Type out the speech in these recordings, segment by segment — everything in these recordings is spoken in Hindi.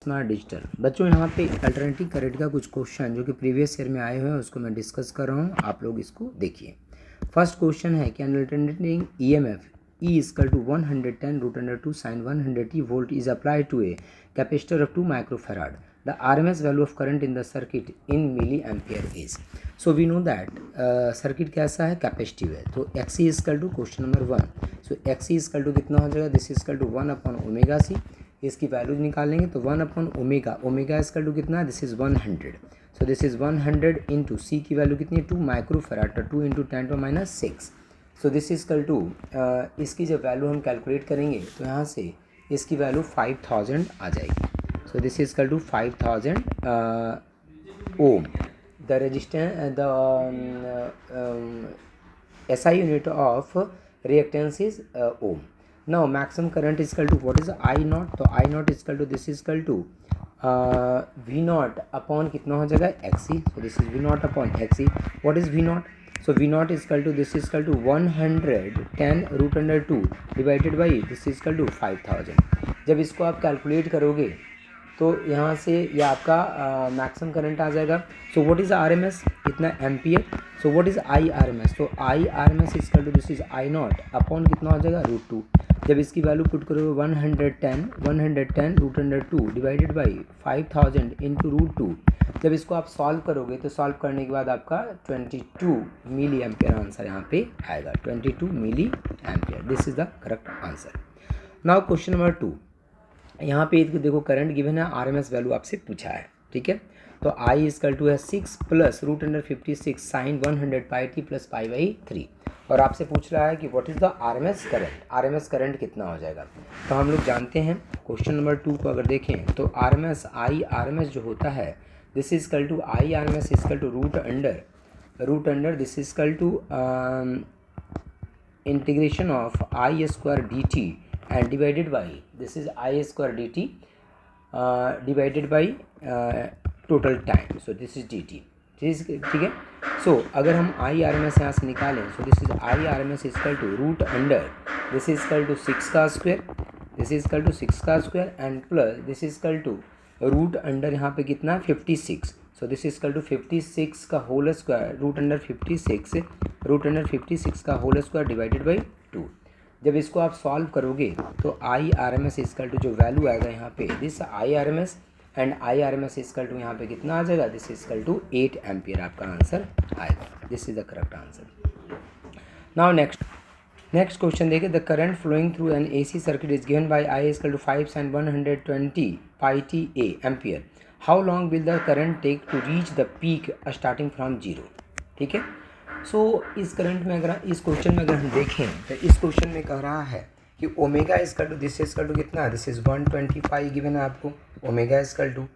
Smart digital. बच्चों यहाँ पे अल्टरनेटिव करंट का कुछ क्वेश्चन जो कि प्रीवियस ईयर में आए हुए हैं उसको मैं डिस्कस कर रहा हूँ, आप लोग इसको देखिए। फर्स्ट क्वेश्चन है कि alternating EMF E equal to 110√2 sin 100t volt is applied to a capacitor of 2 microfarad. The RMS value of current in the circuit in milliampere is. So we know that circuit कैसा है, कैपेसिटिव है। तो XC equal to question number 1, so XC equal to कितना हो जाएगा, दिस इक्वल टू 1/ωc। इसकी वैल्यू निकालेंगे तो 1/ω, ओमेगा इक्वल टू कितना, this is 100। So this is 100 into C की वैल्यू कितनी है, 2 microfarad, 2 into 10⁻⁶। So this equal to इसकी जब वैल्यू हम कैलकुलेट करेंगे तो यहाँ से इसकी वैल्यू 5000 आ जाएगी। So this equal to 5000 ohm. The resistance the SI unit of reactance is ohm. Now maximum current equal to what is I naught, तो I naught equal to this equal to V naught upon कितना हो जाएगा, XC। So this is V naught upon XC। What is V naught, so V naught is equal to this is equal to 110√2 divided by this is equal to 5000। जब इसको आप कैलकुलेट करोगे तो यहाँ से ये आपका मैक्सिमम करंट आ जाएगा। सो व्हाट इज़ RMS, इतना ampere. So what is IRMS, तो IRMS is equal to this is I not upon कितना हो जाएगा, √2। जब इसकी वैल्यू पुट करोगे 110√2 डिवाइडेड बाई 5000 इंटू √2, जब इसको आप सॉल्व करोगे तो सॉल्व करने के बाद आपका 22 मिली एम्पियर आंसर यहाँ पे आएगा, 22 milli ampere. This is the correct answer. Now question number 2, यहाँ पे देखो करंट गिवन है, RMS वैल्यू आपसे पूछा है, ठीक है। तो I इक्वल टू है 6 प्लस √56 साइन 100πt प्लस π/3, और आपसे पूछ रहा है कि what is the RMS current, RMS current कितना हो जाएगा। तो हम लोग जानते हैं क्वेश्चन नंबर 2 को अगर देखें तो IRMS जो होता है this is equal to IRMS equal to root under this is equal to integration of I² dt and divided by this is I² dt divided by total time. So this is dt, ठीक है। सो अगर हम IRMS यहाँ से निकालें, so this is IRMS equal to root under this is equal to 6 का square, this is equal to 6 का square and plus this is equal to root under यहाँ पे कितना 56। So this is equal to 56 का होल स्क्वायर रूट अंडर 56 का होल स्क्वायर डिवाइडेड बाई 2। जब इसको आप सॉल्व करोगे तो IRMS इक्वल टू जो वैल्यू आएगा यहाँ पे this IRMS and IRMS equal to यहाँ पे कितना आ जाएगा, दिस इक्वल टू 8 एम्पियर आपका आंसर आएगा। This is the correct answer. Now next question देखिए, the current flowing through an AC circuit is given by I equal to 5 sin 120πt ampere. How long will the current take to reach the peak starting from 0, ठीक है। सो इस करंट में अगर इस क्वेश्चन में अगर हम देखें तो इस क्वेश्चन में कह रहा है कि omega equal to this equal to कितना, दिस इज 125 गिवन है आपको, omega equal to.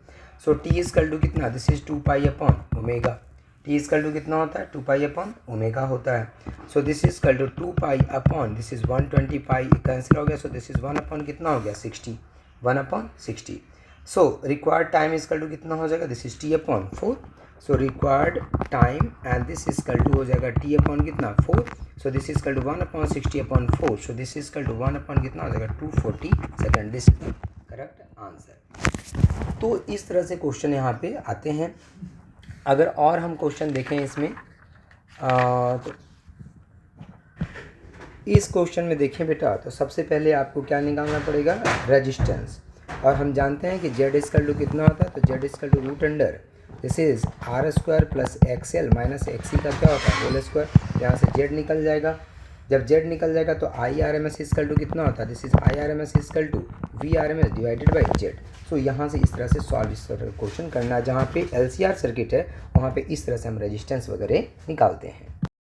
So T equal to कितना, this is 2π upon omega. T equal to कितना होता है, 2π अपॉन ओमेगा होता है। So this is equal to 2π upon this is 125 cancel हो गया। सो दिस इज 1 अपॉन कितना हो गया, 60, 1/60। So required time equal to कितना हो जाएगा, this is T upon 4। So required time and this equal to हो जाएगा T अपॉन कितना 4। So this equal to 1/60 upon 4। So this equal to 1 upon कितना हो जाएगा 240 second. This is correct answer. तो इस तरह से क्वेश्चन यहाँ पे आते हैं। अगर और हम क्वेश्चन देखें इसमें तो इस क्वेश्चन में देखें बेटा, तो सबसे पहले आपको क्या निकालना पड़ेगा, रेजिस्टेंस। और हम जानते हैं कि Z इक्वल टू कितना होता है, तो Z equal to root under this is R² plus XL minus XC का क्या होता है, होल स्क्वायर। यहाँ से Z निकल जाएगा, जब Z निकल जाएगा तो IRMS इक्वल टू कितना होता है, this is IRMS equal to VRMS divided by Z। सो यहाँ से इस तरह से सॉल्व इस तरह क्वेश्चन करना है। जहाँ पे LCR सर्किट है वहाँ पे इस तरह से हम रेजिस्टेंस वगैरह निकालते हैं।